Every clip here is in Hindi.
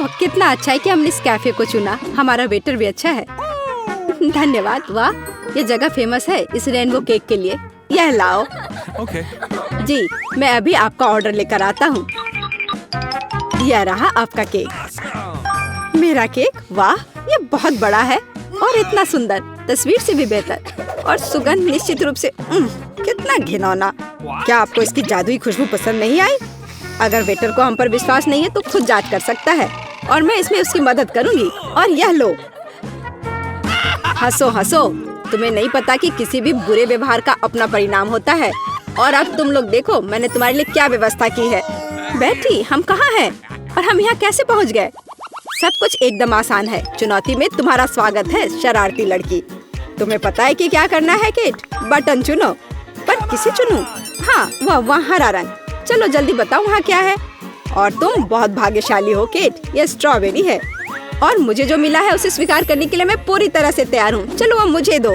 ओह, कितना अच्छा है कि हमने इस कैफे को चुना। हमारा वेटर भी अच्छा है। धन्यवाद। वाह, ये जगह फेमस है इस रेनबो केक के लिए। यह लाओ। जी, मैं अभी आपका ऑर्डर लेकर आता हूँ। यह रहा आपका केक। मेरा केक? वाह, ये बहुत बड़ा है और इतना सुंदर, तस्वीर से भी बेहतर। और सुगंध निश्चित रूप से कितना घिनौना। क्या आपको इसकी जादुई खुशबू पसंद नहीं आई? अगर वेटर को हम पर विश्वास नहीं है तो खुद जांच कर सकता है और मैं इसमें उसकी मदद करूंगी। और यह लो। हंसो हंसो, तुम्हें नहीं पता कि किसी भी बुरे व्यवहार का अपना परिणाम होता है। और अब तुम लोग देखो मैंने तुम्हारे लिए क्या व्यवस्था की है। बेटी, हम कहाँ हैं और हम यहाँ कैसे पहुँच गए? सब कुछ एकदम आसान है। चुनौती में तुम्हारा स्वागत है, शरारती लड़की। तुम्हें पता है कि क्या करना है केट? बटन चुनो। पर किसे चुनूं? हाँ, वहाँ हरा रंग। चलो जल्दी बताओ वहाँ क्या है। और तुम बहुत भाग्यशाली हो केट, यह स्ट्रॉबेरी है और मुझे जो मिला है उसे स्वीकार करने के लिए मैं पूरी तरह से तैयार हूँ। चलो अब मुझे दो।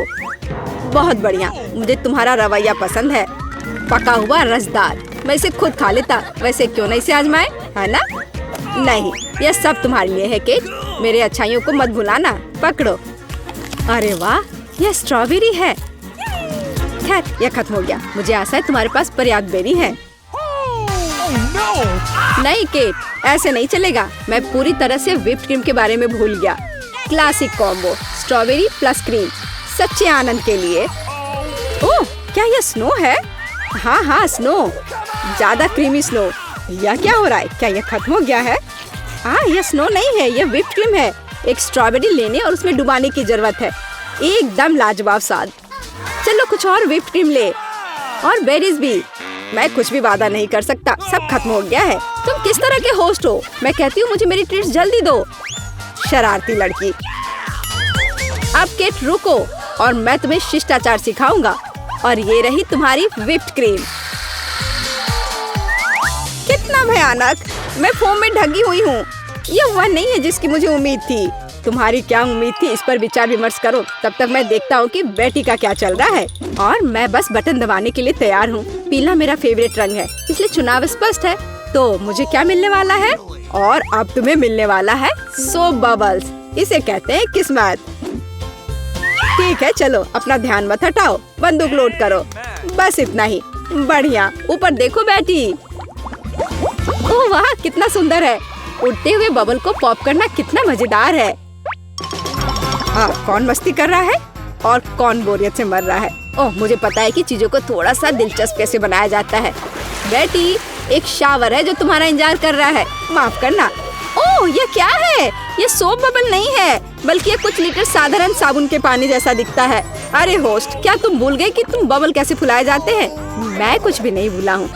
बहुत बढ़िया, मुझे तुम्हारा रवैया पसंद है। पका हुआ रसदार। मैं इसे खुद खा लेता, वैसे क्यों नहीं इसे आजमाए, है ना? नहीं, यह सब तुम्हारे लिए है केट। मेरे अच्छाइयों को मत भुलाना। पकड़ो। अरे वाह, यह स्ट्रॉबेरी है। खैर, यह खत्म हो गया। मुझे आशा है तुम्हारे पास पर्याप्त बेरी है। नहीं केट, ऐसे नहीं चलेगा। मैं पूरी तरह से व्हिप्ड क्रीम के बारे में भूल गया। Classic combo, strawberry plus cream, सच्चे आनंद के लिए। ओह, क्या यह स्नो है? हाँ हाँ, स्नो, ज्यादा क्रीमी स्नो। यह क्या हो रहा है? क्या यह खत्म हो गया है? हाँ, यह स्नो नहीं है, यह व्हिप्ड क्रीम है। एक स्ट्रॉबेरी लेने और उसमें डुबाने की जरूरत है। एकदम लाजवाब स्वाद। चलो कुछ और व्हिप्ड क्रीम ले और बेरीज भी। मैं कुछ भी वादा नहीं कर सकता, सब खत्म हो गया है। तुम किस तरह के होस्ट हो? मैं कहती हूँ मुझे मेरी ट्रीट्स जल्दी दो। शरारती लड़की। अब केट रुको और मैं तुम्हें शिष्टाचार सिखाऊंगा। और ये रही तुम्हारी व्हिप्ड क्रीम। कितना भयानक। मैं फोम में ढकी हुई हूँ। ये वह नहीं है जिसकी मुझे उम्मीद थी। तुम्हारी क्या उम्मीद थी, इस पर विचार विमर्श करो। तब तक मैं देखता हूँ कि बेटी का क्या चल रहा है। और मैं बस बटन दबाने के लिए तैयार हूँ। पीला मेरा फेवरेट रंग है, इसलिए चुनाव स्पष्ट है। तो मुझे क्या मिलने वाला है? और अब तुम्हें मिलने वाला है सोप बबल्स। इसे कहते हैं किस्मत। ठीक है, चलो अपना ध्यान मत हटाओ, बंदूक लोड करो। बस इतना ही। बढ़िया, ऊपर देखो बेटी। ओह वाह, कितना सुंदर है। उड़ते हुए बबल को पॉप करना कितना मजेदार है। कौन मस्ती कर रहा है और कौन बोरियत से मर रहा है? ओह, मुझे पता है कि चीजों को थोड़ा सा दिलचस्प कैसे बनाया जाता है। बेटी, एक शावर है जो तुम्हारा इंतजार कर रहा है। माफ करना। ओह, ये क्या है? ये सोप बबल नहीं है, बल्कि ये कुछ लीटर साधारण साबुन के पानी जैसा दिखता है। अरे होस्ट, क्या तुम भूल गए कि तुम बबल कैसे फुलाए जाते हैं? मैं कुछ भी नहीं भूला हूँ।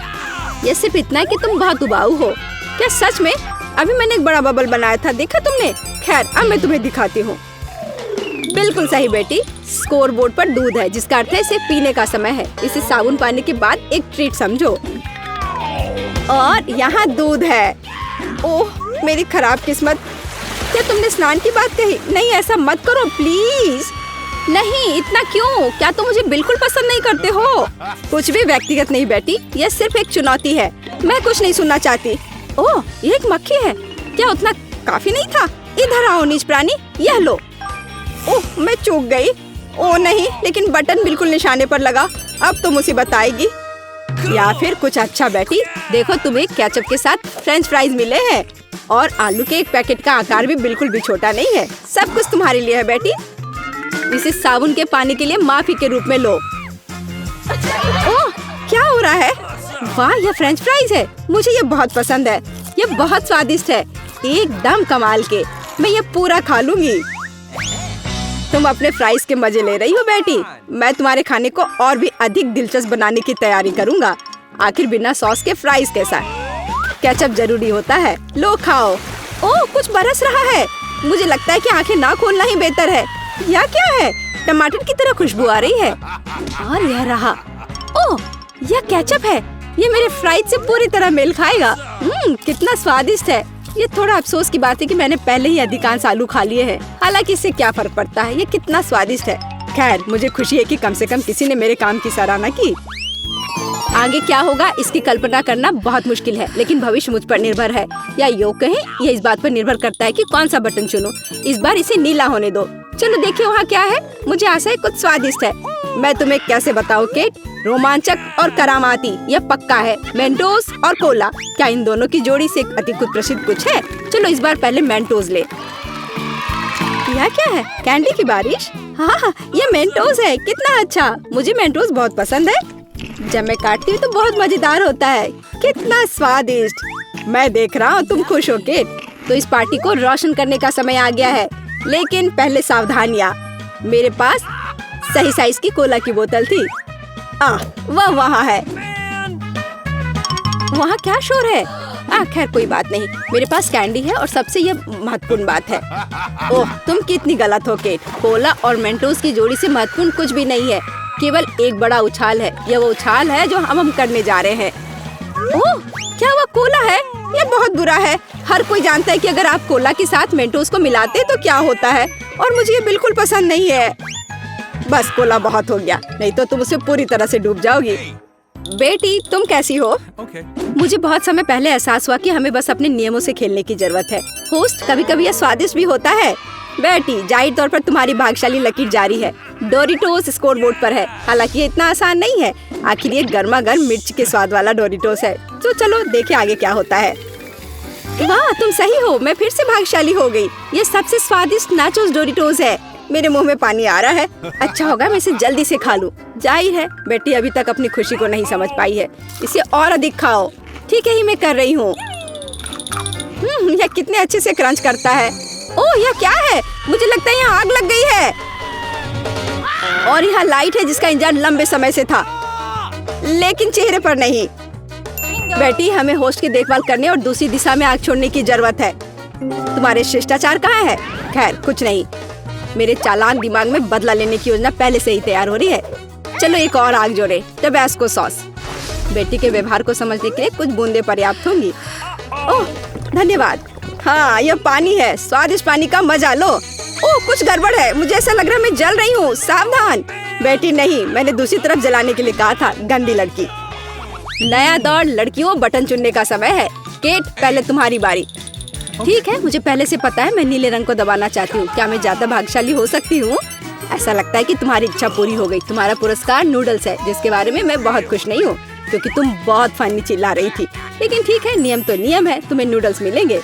ये सिर्फ इतना है कि तुम बहुत उबाऊ हो। क्या सच में? अभी मैंने एक बड़ा बबल बनाया था, देखा तुमने? खैर, अब मैं तुम्हें दिखाती हूँ। बिल्कुल सही बेटी। स्कोर बोर्ड पर दूध है, जिसका अर्थ है इसे पीने का समय है। इसे साबुन पानी के बाद एक ट्रीट समझो। और यहाँ दूध है। ओह, मेरी खराब किस्मत। क्या तुमने स्नान की बात कही? नहीं, ऐसा मत करो प्लीज। नहीं, इतना क्यों? क्या तुम मुझे बिल्कुल पसंद नहीं करते हो? कुछ भी व्यक्तिगत नहीं बेटी, यह सिर्फ एक चुनौती है। मैं कुछ नहीं सुनना चाहती। ओह, ये एक मक्खी है। क्या उतना काफी नहीं था? इधर आओ नीच प्राणी, यह लो। ओह, मैं चूक गई। ओह नहीं, लेकिन बटन बिल्कुल निशाने पर लगा। अब तो मुसीबत आएगी। या फिर कुछ अच्छा बेटी, देखो तुम्हें केचप के साथ फ्रेंच फ्राइज मिले हैं और आलू के एक पैकेट का आकार भी बिल्कुल भी छोटा नहीं है। सब कुछ तुम्हारे लिए है बेटी। इसे साबुन के पानी के लिए माफी के रूप में लो। ओह, क्या हो रहा है? वाह, यह फ्रेंच फ्राइज है। मुझे ये बहुत पसंद है। ये बहुत स्वादिष्ट है, एकदम कमाल के। मैं ये पूरा खा लूंगी। तुम अपने फ्राइज के मजे ले रही हो बेटी। मैं तुम्हारे खाने को और भी अधिक दिलचस्प बनाने की तैयारी करूंगा। आखिर बिना सॉस के फ्राइज कैसा? केचप जरूरी होता है। लो खाओ। ओह, कुछ बरस रहा है। मुझे लगता है कि आंखें ना खोलना ही बेहतर है। यह क्या है? टमाटर की तरह खुशबू आ रही है। और यह रहा। ओह, यह केचप है। ये मेरे फ्राइज से पूरी तरह मेल खाएगा। कितना स्वादिष्ट है। ये थोड़ा अफसोस की बात है कि मैंने पहले ही अधिकांश आलू खा लिए हैं। हालांकि इससे क्या फर्क पड़ता है, ये कितना स्वादिष्ट है। खैर, मुझे खुशी है कि कम से कम किसी ने मेरे काम की सराहना की। आगे क्या होगा इसकी कल्पना करना बहुत मुश्किल है, लेकिन भविष्य मुझ पर निर्भर है, या यूँ कहें यह इस बात पर निर्भर करता है कि कौन सा बटन चुनूं। इस बार इसे नीला होने दो। चलो देखिए वहाँ क्या है। मुझे आशा है कुछ स्वादिष्ट है। मैं तुम्हें कैसे बताऊँ केट, रोमांचक और करामाती, यह पक्का है। मेंटोस और कोला, क्या इन दोनों की जोड़ी से अति कुछ प्रसिद्ध कुछ है? चलो इस बार पहले मेंटोस ले। यह क्या है? कैंडी की बारिश। हाँ, ये मेंटोस है। कितना अच्छा, मुझे मेंटोस बहुत पसंद है। जब मैं काटती हूँ तो बहुत मजेदार होता है। कितना स्वादिष्ट। मैं देख रहा हूँ तुम खुश हो केट। तो इस पार्टी को रोशन करने का समय आ गया है, लेकिन पहले सावधानियाँ। मेरे पास सही साइज की कोला की बोतल थी। वह वहाँ है। वहाँ क्या शोर है? खैर कोई बात नहीं, मेरे पास कैंडी है और सबसे यह महत्वपूर्ण बात है। ओह, तुम कितनी गलत हो केट। कोला और मेंटोस की जोड़ी से महत्वपूर्ण कुछ भी नहीं है, केवल एक बड़ा उछाल है। यह वो उछाल है जो हम करने जा रहे हैं। ओह, क्या वह कोला है? यह बहुत बुरा है। हर कोई जानता है कि अगर आप कोला के साथ मेंटोस को मिलाते तो क्या होता है, और मुझे ये बिल्कुल पसंद नहीं है। बस कोला बहुत हो गया, नहीं तो तुम उसे पूरी तरह से डूब जाओगी। बेटी तुम कैसी हो? मुझे बहुत समय पहले एहसास हुआ कि हमें बस अपने नियमों से खेलने की जरूरत है। होस्ट, कभी कभी यह स्वादिष्ट भी होता है। बेटी, जाहिर तौर पर तुम्हारी भाग्यशाली लकीर जारी है। डोरिटोस स्कोरबोर्ड पर है। हालांकि ये इतना आसान नहीं है। आखिर ये गर्मा गर्म मिर्च के स्वाद वाला डोरिटोस है। तो चलो देखें आगे क्या होता है। वाह, तुम सही हो, मैं फिर से भाग्यशाली हो गई। ये सबसे स्वादिष्ट नाचोस डोरिटोस है। मेरे मुंह में पानी आ रहा है। अच्छा होगा मैं इसे जल्दी से खा लूं। जाहिर है बेटी अभी तक अपनी खुशी को नहीं समझ पाई है। इसे और अधिक खाओ। ठीक है, ही मैं कर रही हूँ। यह कितने अच्छे से क्रंच करता है। ओह, यह क्या है? मुझे लगता है यहाँ आग लग गई है। और यहाँ लाइट है जिसका इंतजार लंबे समय से था, लेकिन चेहरे पर नहीं। बेटी, हमें होस्ट की देखभाल करने और दूसरी दिशा में आग छोड़ने की जरूरत है। तुम्हारे शिष्टाचार कहाँ है? खैर कुछ नहीं, मेरे चालाक दिमाग में बदला लेने की योजना पहले से ही तैयार हो रही है। चलो एक और आग जोड़े, टबैस्को सॉस। बेटी के व्यवहार को समझने के लिए कुछ बूंदे पर्याप्त होंगी। ओह धन्यवाद। हाँ, यह पानी है। स्वादिष्ट पानी का मजा लो। ओह, कुछ गड़बड़ है। मुझे ऐसा लग रहा है मैं जल रही हूँ। सावधान। बेटी नहीं, मैंने दूसरी तरफ जलाने के लिए कहा था। गंदी लड़की। नया दौर, लड़कियों, बटन चुनने का समय है। केट, पहले तुम्हारी बारी। ठीक है, मुझे पहले से पता है मैं नीले रंग को दबाना चाहती हूँ। क्या मैं ज्यादा भाग्यशाली हो सकती हूँ? ऐसा लगता है कि तुम्हारी इच्छा पूरी हो गई। तुम्हारा पुरस्कार नूडल्स है, जिसके बारे में मैं बहुत खुश नहीं हूँ, क्योंकि तुम बहुत फनी चिल्ला रही थी। लेकिन ठीक है, नियम तो नियम है, तुम्हें नूडल्स मिलेंगे।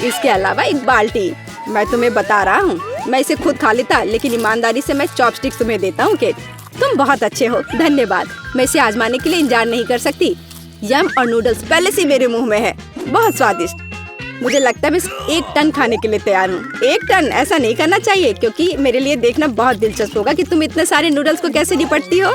इसके अलावा एक बाल्टी। मैं तुम्हें बता रहा हूँ, मैं इसे खुद खा लेता, लेकिन ईमानदारी से मैं चॉपस्टिक्स तुम्हें देता हूँ। केट, तुम बहुत अच्छे हो, धन्यवाद। मैं इसे आजमाने के लिए इंतजार नहीं कर सकती। यम और नूडल्स पहले से मेरे मुंह में है। बहुत स्वादिष्ट। मुझे लगता है मैं 1 टन खाने के लिए तैयार हूँ। 1 टन? ऐसा नहीं करना चाहिए, क्योंकि मेरे लिए देखना बहुत दिलचस्प होगा कि तुम इतने सारे नूडल्स को कैसे निपटती हो।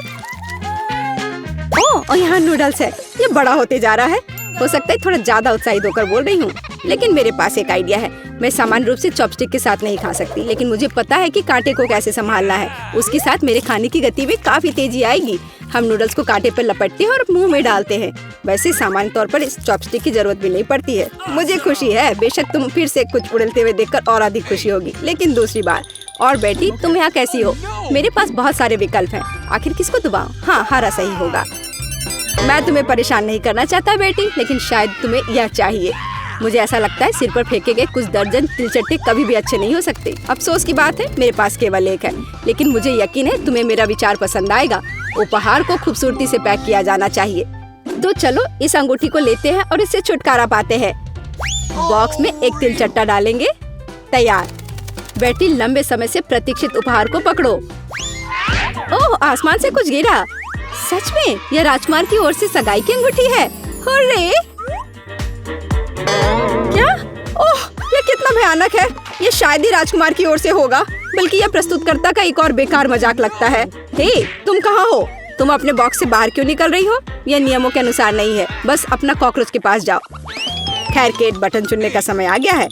ओह, और यहाँ नूडल्स है। ये बड़ा होते जा रहा है। हो सकता है थोड़ा ज्यादा उत्साहित होकर बोल रही हूँ, लेकिन मेरे पास एक आइडिया है। मैं सामान्य रूप से चॉपस्टिक के साथ नहीं खा सकती, लेकिन मुझे पता है कि कांटे को कैसे संभालना है। उसके साथ मेरे खाने की गति में काफी तेजी आएगी। हम नूडल्स को कांटे पर लपेटते हैं और मुंह में डालते हैं। वैसे सामान्य तौर पर इस चॉपस्टिक की जरूरत भी नहीं पड़ती है। मुझे खुशी है। बेशक तुम फिर से कुछ उड़लते हुए देखकर और अधिक खुशी होगी, लेकिन दूसरी बार। और बेटी, तुम यहाँ कैसी हो? मेरे पास बहुत सारे विकल्प हैं। आखिर किसको दबाऊं? हाँ, हरा सही होगा। मैं तुम्हें परेशान नहीं करना चाहता बेटी, लेकिन शायद तुम्हें यह चाहिए। मुझे ऐसा लगता है सिर पर फेंके गए कुछ दर्जन तिलचट्टे कभी भी अच्छे नहीं हो सकते। अफसोस की बात है, मेरे पास केवल एक है, लेकिन मुझे यकीन है तुम्हें मेरा विचार पसंद आएगा। उपहार को खूबसूरती से पैक किया जाना चाहिए। तो चलो इस अंगूठी को लेते हैं और इससे छुटकारा पाते हैं। बॉक्स में एक तिलचट्टा डालेंगे। तैयार। बेटी, लंबे समय से प्रतीक्षित उपहार को पकड़ो। ओह, आसमान से कुछ गिरा। सच में यह राजकुमार की ओर से सगाई की अंगूठी है। हुर्रे! क्या? ओह, यह कितना भयानक है। यह शायद ही राजकुमार की ओर से होगा, बल्कि यह प्रस्तुतकर्ता का एक और बेकार मजाक लगता है। हे, तुम कहाँ हो? तुम अपने बॉक्स से बाहर क्यों निकल रही हो? यह नियमों के अनुसार नहीं है। बस अपना कॉकरोच के पास जाओ। खैर केट, बटन चुनने का समय आ गया है।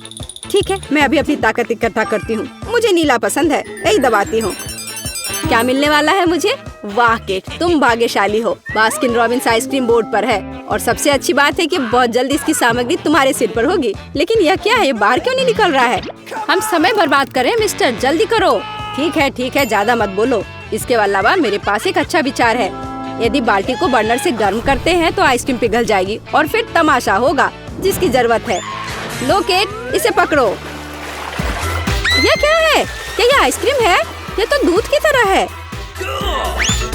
ठीक है, मैं अभी अपनी ताकत इकट्ठा करती हूँ। मुझे नीला पसंद है, यही दबाती हूँ। क्या मिलने वाला है मुझे? वाह केट, तुम भाग्यशाली हो। बास्किन रॉबिन्स आइसक्रीम बोर्ड पर है, और सबसे अच्छी बात है कि बहुत जल्द इसकी सामग्री तुम्हारे सिर पर होगी। लेकिन यह क्या है? बाहर क्यों नहीं निकल रहा है? हम समय बर्बाद करें मिस्टर, जल्दी करो। ठीक है, ज्यादा मत बोलो। इसके अलावा मेरे पास एक अच्छा विचार है। यदि बाल्टी को बर्नर से गर्म करते हैं तो आइसक्रीम पिघल जाएगी और फिर तमाशा होगा जिसकी जरूरत है। लो केट, इसे पकड़ो। यह क्या है? क्या ये आइसक्रीम है? ये तो दूध की तरह है,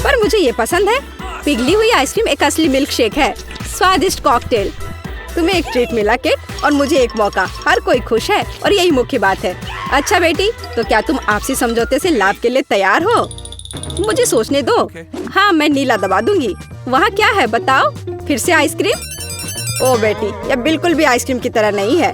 पर मुझे ये पसंद है। पिघली हुई आइसक्रीम एक असली मिल्क शेक है, स्वादिष्ट कॉकटेल। तुम्हें एक ट्रीट मिला केट और मुझे एक मौका। हर कोई खुश है और यही मुख्य बात है। अच्छा बेटी, तो क्या तुम आपसी समझौते से लाभ के लिए तैयार हो? मुझे सोचने दो। हाँ, मैं नीला दबा दूंगी। वहाँ क्या है बताओ? फिर से आइसक्रीम? ओ बेटी, यह बिल्कुल भी आइसक्रीम की तरह नहीं है,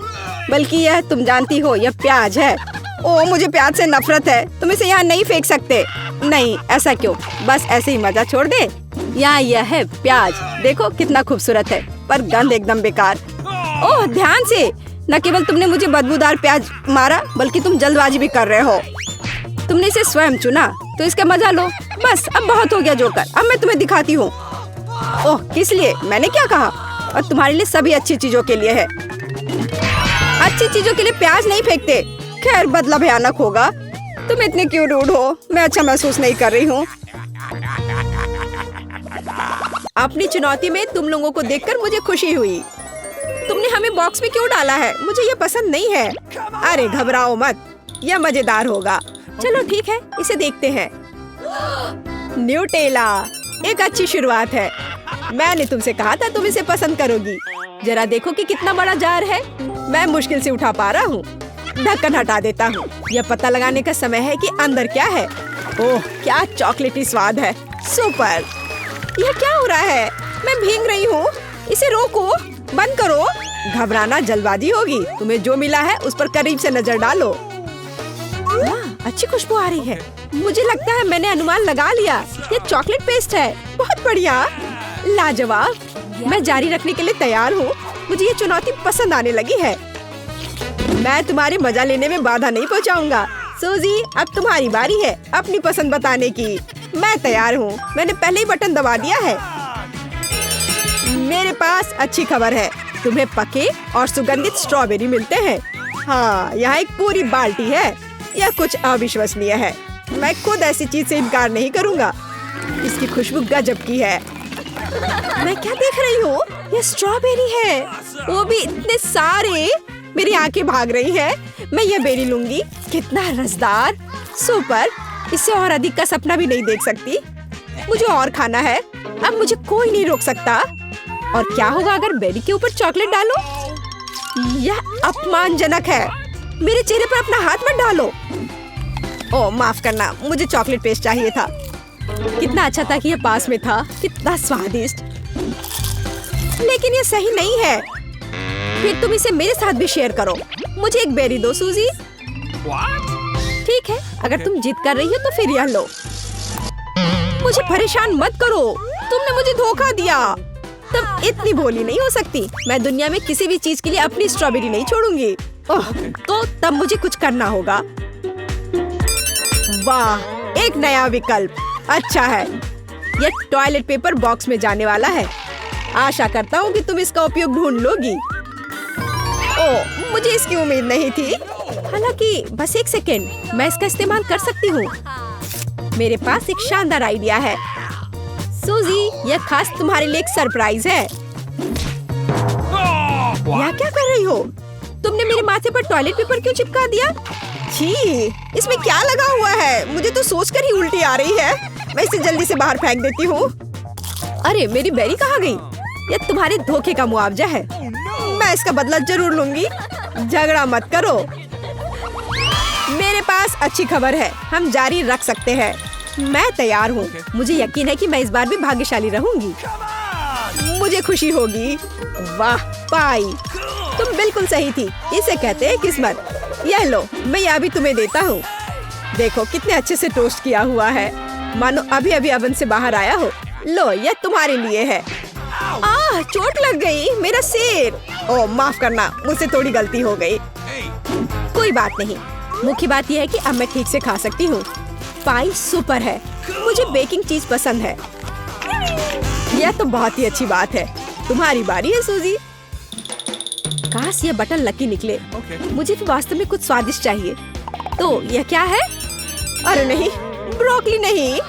बल्कि यह, तुम जानती हो, यह प्याज है। ओ, मुझे प्याज से नफरत है। तुम इसे यहाँ नहीं फेंक सकते। नहीं, ऐसा क्यों? बस ऐसे ही मजा छोड़ दे। यहाँ यह है प्याज, देखो कितना खूबसूरत है, पर गंध एकदम बेकार। ओह, ध्यान से। न केवल तुमने मुझे बदबूदार प्याज मारा, बल्कि तुम जल्दबाजी भी कर रहे हो। तुमने इसे स्वयं चुना, तो इसका मजा लो। बस अब बहुत हो गया जोकर, अब मैं तुम्हें दिखाती हूँ। ओह, किस लिए? मैंने क्या कहा? और तुम्हारे लिए सभी अच्छी चीजों के लिए है। अच्छी चीजों के लिए प्याज नहीं फेंकते। खैर, बदला भयानक होगा। तुम इतने क्यों रूड हो? मैं अच्छा महसूस नहीं कर रही हूँ। अपनी चुनौती में तुम लोगों को देखकर मुझे खुशी हुई। तुमने हमें बॉक्स में क्यों डाला है? मुझे ये पसंद नहीं है। अरे घबराओ मत, यह मजेदार होगा। चलो ठीक है, इसे देखते हैं। न्यूटेला, एक अच्छी शुरुआत है। मैंने तुमसे कहा था तुम इसे पसंद करोगी। जरा देखो कि कितना बड़ा जार है। मैं मुश्किल से उठा पा रहा हूँ। ढक्कन हटा देता हूँ। यह पता लगाने का समय है कि अंदर क्या है। ओह, क्या चॉकलेटी स्वाद है। सुपर। यह क्या हो रहा है? मैं भीग रही हूँ। इसे रोको, बंद करो। घबराना जल्दबाजी होगी। तुम्हें जो मिला है उस पर करीब से नजर डालो। अच्छी खुशबू आ रही है। मुझे लगता है मैंने अनुमान लगा लिया। ये चॉकलेट पेस्ट है। बहुत बढ़िया, लाजवाब। मैं जारी रखने के लिए तैयार हूँ। मुझे ये चुनौती पसंद आने लगी है। मैं तुम्हारे मजा लेने में बाधा नहीं पहुँचाऊंगा। सूजी, अब तुम्हारी बारी है अपनी पसंद बताने की। मैं तैयार हूँ। मैंने पहले ही बटन दबा दिया है। मेरे पास अच्छी खबर है। तुम्हें पके और सुगंधित स्ट्रॉबेरी मिलते हैं। हाँ, यहाँ एक पूरी बाल्टी है। यह कुछ अविश्वसनीय है। मैं खुद ऐसी चीज से इनकार नहीं करूँगा। इसकी खुशबू गजब की है। मैं क्या देख रही हूँ? यह स्ट्रॉबेरी है, वो भी इतने सारे। मेरी आंखें भाग रही है। मैं यह बेरी लूंगी। कितना रसदार, सुपर। इससे और अधिक का सपना भी नहीं देख सकती। मुझे और खाना है। अब मुझे कोई नहीं रोक सकता। और क्या होगा अगर बेरी के ऊपर चॉकलेट डालो? यह अपमानजनक है। मेरे चेहरे पर अपना हाथ मत डालो। ओह, माफ करना, मुझे चॉकलेट पेस्ट चाहिए था। कितना अच्छा था कि यह पास में था। कितना स्वादिष्ट। लेकिन ये सही नहीं है। फिर तुम इसे मेरे साथ भी शेयर करो। मुझे एक बेरी दो सूजी। ठीक है, अगर तुम जिद कर रही हो तो फिर यह लो। मुझे परेशान मत करो। तुमने मुझे धोखा दिया। तुम इतनी भोली नहीं हो सकती। मैं दुनिया में किसी भी चीज के लिए अपनी स्ट्रॉबेरी नहीं छोड़ूंगी। ओह, तो तब मुझे कुछ करना होगा। वाह, एक नया विकल्प। अच्छा है। यह टॉयलेट पेपर बॉक्स में जाने वाला है। आशा करता हूँ कि तुम इसका उपयोग ढूंढ लोगी। ओह, मुझे इसकी उम्मीद नहीं थी। हालांकि बस एक सेकेंड, मैं इसका इस्तेमाल कर सकती हूँ। मेरे पास एक शानदार आइडिया है। सूजी, यह खास तुम्हारे लिए एक सरप्राइज है। यह क्या कर रही हो? तुमने मेरे माथे पर टॉयलेट पेपर क्यों चिपका दिया? छी, इसमें क्या लगा हुआ है? मुझे तो सोचकर ही उल्टी आ रही है। मैं इसे जल्दी से बाहर फेंक देती हूँ। अरे, मेरी बेरी कहाँ गई? यह तुम्हारे धोखे का मुआवजा है। मैं इसका बदला जरूर लूंगी। झगड़ा मत करो। मेरे पास अच्छी खबर है। हम जारी रख सकते हैं। मैं तैयार हूँ। मुझे यकीन है कि मैं इस बार भी भाग्यशाली रहूंगी। मुझे खुशी होगी। वाह पाई, तुम बिल्कुल सही थी। इसे कहते हैं किस्मत। यह लो, मैं यह भी तुम्हें देता हूँ। देखो कितने अच्छे से टोस्ट किया हुआ है, मानो अभी अभी ओवन से बाहर आया हो। लो, यह तुम्हारे लिए है। चोट लग गई, मेरा सिर। ओह, माफ करना, मुझसे थोड़ी गलती हो गई। कोई बात नहीं। मुख्य बात यह है कि अब मैं ठीक से खा सकती हूँ। पाई सुपर है। मुझे बेकिंग चीज पसंद है। यह तो बहुत ही अच्छी बात है। तुम्हारी बारी है सूजी। काश यह बटन लकी निकले। मुझे भी वास्तव में कुछ स्वादिष्ट चाहिए। तो यह क्या है? अरे नहीं, ब्रोकली नहीं।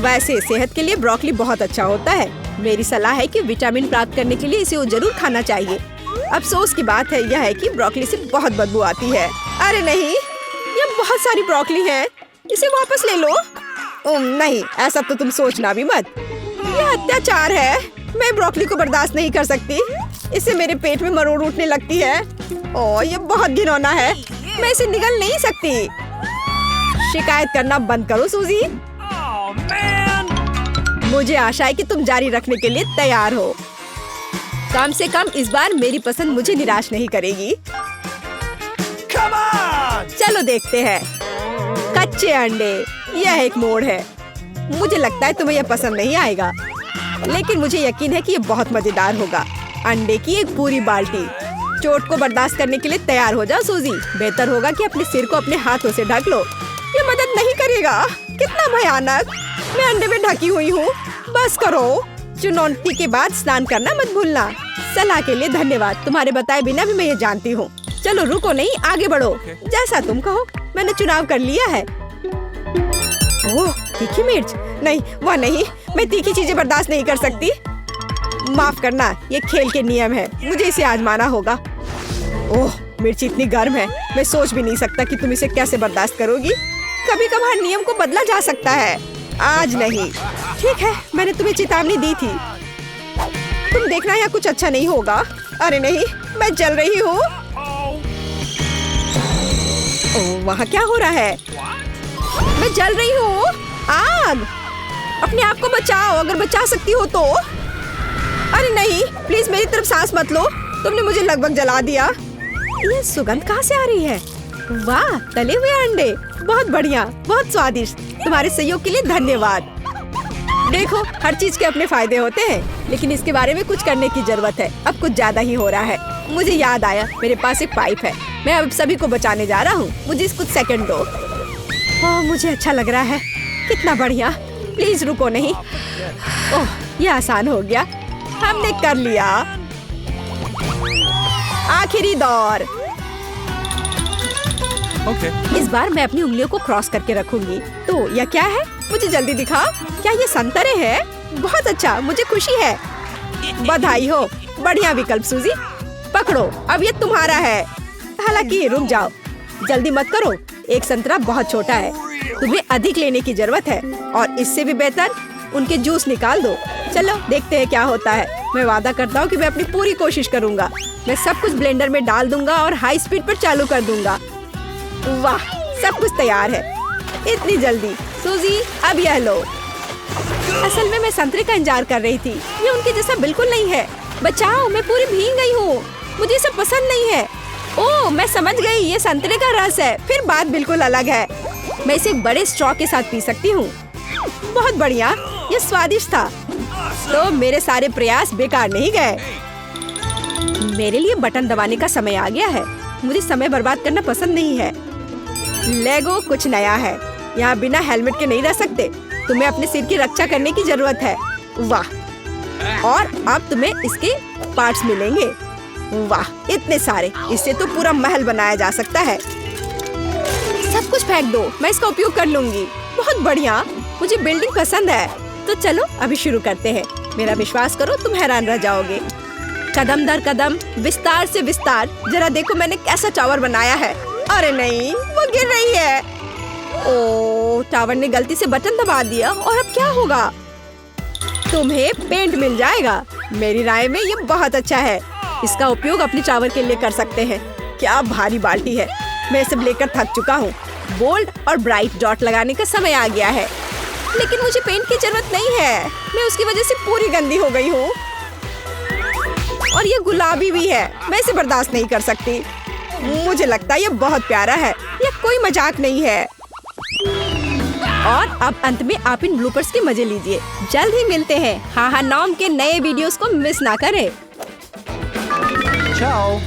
वैसे सेहत के लिए ब्रोकली बहुत अच्छा होता है। मेरी सलाह है कि विटामिन प्राप्त करने के लिए इसे जरूर खाना चाहिए। अफसोस की बात है यह है कि ब्रोकली से बहुत बदबू आती है। अरे नहीं, ये बहुत सारी ब्रोकली है, इसे वापस ले लो। नहीं, ऐसा तो तुम सोचना भी मत। यह अत्याचार है। मैं ब्रोकली को बर्दाश्त नहीं कर सकती। इससे मेरे पेट में मरोड़ उठने लगती है। ओह, ये बहुत घिनौना है। मैं इसे निगल नहीं सकती। शिकायत करना बंद करो सूजी। मुझे आशा है कि तुम जारी रखने के लिए तैयार हो। कम से कम इस बार मेरी पसंद मुझे निराश नहीं करेगी। चलो देखते हैं। कच्चे अंडे, यह एक मोड़ है। मुझे लगता है तुम्हें यह पसंद नहीं आएगा, लेकिन मुझे यकीन है कि यह बहुत मजेदार होगा। अंडे की एक पूरी बाल्टी। चोट को बर्दाश्त करने के लिए तैयार हो जाओ सूजी। बेहतर होगा कि अपने सिर को अपने हाथों से ढक लो। ये मदद नहीं करेगा। कितना भयानक। मैं अंडे में ढकी हुई हूँ। बस करो। चुनौती के बाद स्नान करना मत भूलना। सलाह के लिए धन्यवाद। तुम्हारे बताए बिना भी मैं ये जानती हूँ। चलो रुको नहीं, आगे बढ़ो। जैसा तुम कहो। मैंने चुनाव कर लिया है। ओह, तीखी मिर्च। नहीं, वह नहीं। मैं तीखी चीजें बर्दाश्त नहीं कर सकती। माफ करना, ये खेल के नियम है। मुझे इसे आजमाना होगा। ओह, मिर्च इतनी गर्म है। मैं सोच भी नहीं सकता कि तुम इसे कैसे बर्दाश्त करोगी। कभी कभार नियम को बदला जा सकता है, आज नहीं। ठीक है, मैंने तुम्हें चेतावनी दी थी। तुम देखना यहाँ कुछ अच्छा नहीं होगा। अरे नहीं, मैं जल रही हूँ। ओह, वहाँ क्या हो रहा है? मैं जल रही हूँ। आग! अपने आप को बचाओ, अगर बचा सकती हो तो। अरे नहीं, प्लीज मेरी तरफ सांस मत लो। तुमने मुझे लगभग जला दिया। ये सुगंध कहाँ से आ रही है? वाह, तले हुए अंडे, बहुत बढ़िया, बहुत स्वादिष्ट। तुम्हारे सहयोग के लिए धन्यवाद। देखो, हर चीज के अपने फायदे होते हैं, लेकिन इसके बारे में कुछ करने की जरूरत है। अब कुछ ज्यादा ही हो रहा है। मुझे याद आया, मेरे पास एक पाइप है। मैं अब सभी को बचाने जा रहा हूँ। मुझे कुछ सेकंड दो। ओह, मुझे अच्छा लग रहा है। कितना बढ़िया। प्लीज रुको नहीं। ओह, ये आसान हो गया। हमने कर लिया। आखिरी दौर। इस बार मैं अपनी उंगलियों को क्रॉस करके रखूंगी। तो यह क्या है? मुझे जल्दी दिखाओ। क्या ये संतरे है? बहुत अच्छा, मुझे खुशी है। बधाई हो। बढ़िया विकल्प सूजी। पकड़ो, अब ये तुम्हारा है। हालांकि रुक जाओ, जल्दी मत करो। एक संतरा बहुत छोटा है। तुम्हें अधिक लेने की जरूरत है, और इससे भी बेहतर उनके जूस निकाल दो। चलो देखते हैं क्या होता है। मैं वादा करता हूँ कि मैं अपनी पूरी कोशिश करूँगा। मैं सब कुछ ब्लेंडर में डाल दूंगा और हाई स्पीड पर चालू कर दूंगा। वाह, सब कुछ तैयार है। इतनी जल्दी। सूजी, अब यह लो। असल में मैं संतरे का इंतजार कर रही थी। ये उनके जैसा बिल्कुल नहीं है। बचाओ, मैं पूरी भीग गई हूँ। मुझे ये सब पसंद नहीं है। ओह, मैं समझ गई, ये संतरे का रस है। फिर बात बिल्कुल अलग है। मैं इसे एक बड़े स्ट्रॉ के साथ पी सकती हूँ। बहुत बढ़िया, ये स्वादिष्ट था। तो मेरे सारे प्रयास बेकार नहीं गए। मेरे लिए बटन दबाने का समय आ गया है। मुझे समय बर्बाद करना पसंद नहीं है। लेगो कुछ नया है। यहाँ बिना हेलमेट के नहीं रह सकते। तुम्हें अपने सिर की रक्षा करने की जरूरत है। वाह, और अब तुम्हें इसके पार्ट्स मिलेंगे। वाह, इतने सारे। इससे तो पूरा महल बनाया जा सकता है। सब कुछ फेंक दो, मैं इसका उपयोग कर लूंगी। बहुत बढ़िया, मुझे बिल्डिंग पसंद है। तो चलो अभी शुरू करते हैं। मेरा विश्वास करो, तुम हैरान रह जाओगे। कदम दर कदम, विस्तार से विस्तार। जरा देखो मैंने कैसा टावर बनाया है। अरे नहीं, वो गिर रही है। ओह, टावर ने गलती से बटन दबा दिया। और अब क्या होगा? तुम्हें पेंट मिल जाएगा। मेरी राय में ये बहुत अच्छा है। इसका उपयोग अपने टावर के लिए कर सकते हैं। क्या भारी बाल्टी है। मैं सब लेकर थक चुका हूँ। बोल्ड और ब्राइट डॉट लगाने का समय आ गया है। लेकिन मुझे पेंट की जरूरत नहीं है। मैं उसकी वजह से पूरी गंदी हो गई हूँ। और ये गुलाबी भी है। मैं इसे बर्दाश्त नहीं कर सकती। मुझे लगता है ये बहुत प्यारा है। ये कोई मजाक नहीं है। और अब अंत में आप इन ब्लूपर्स के मजे लीजिए। जल्द ही मिलते हैं। हाँ नॉम के नए वीडियोस को मिस ना करें। Ciao.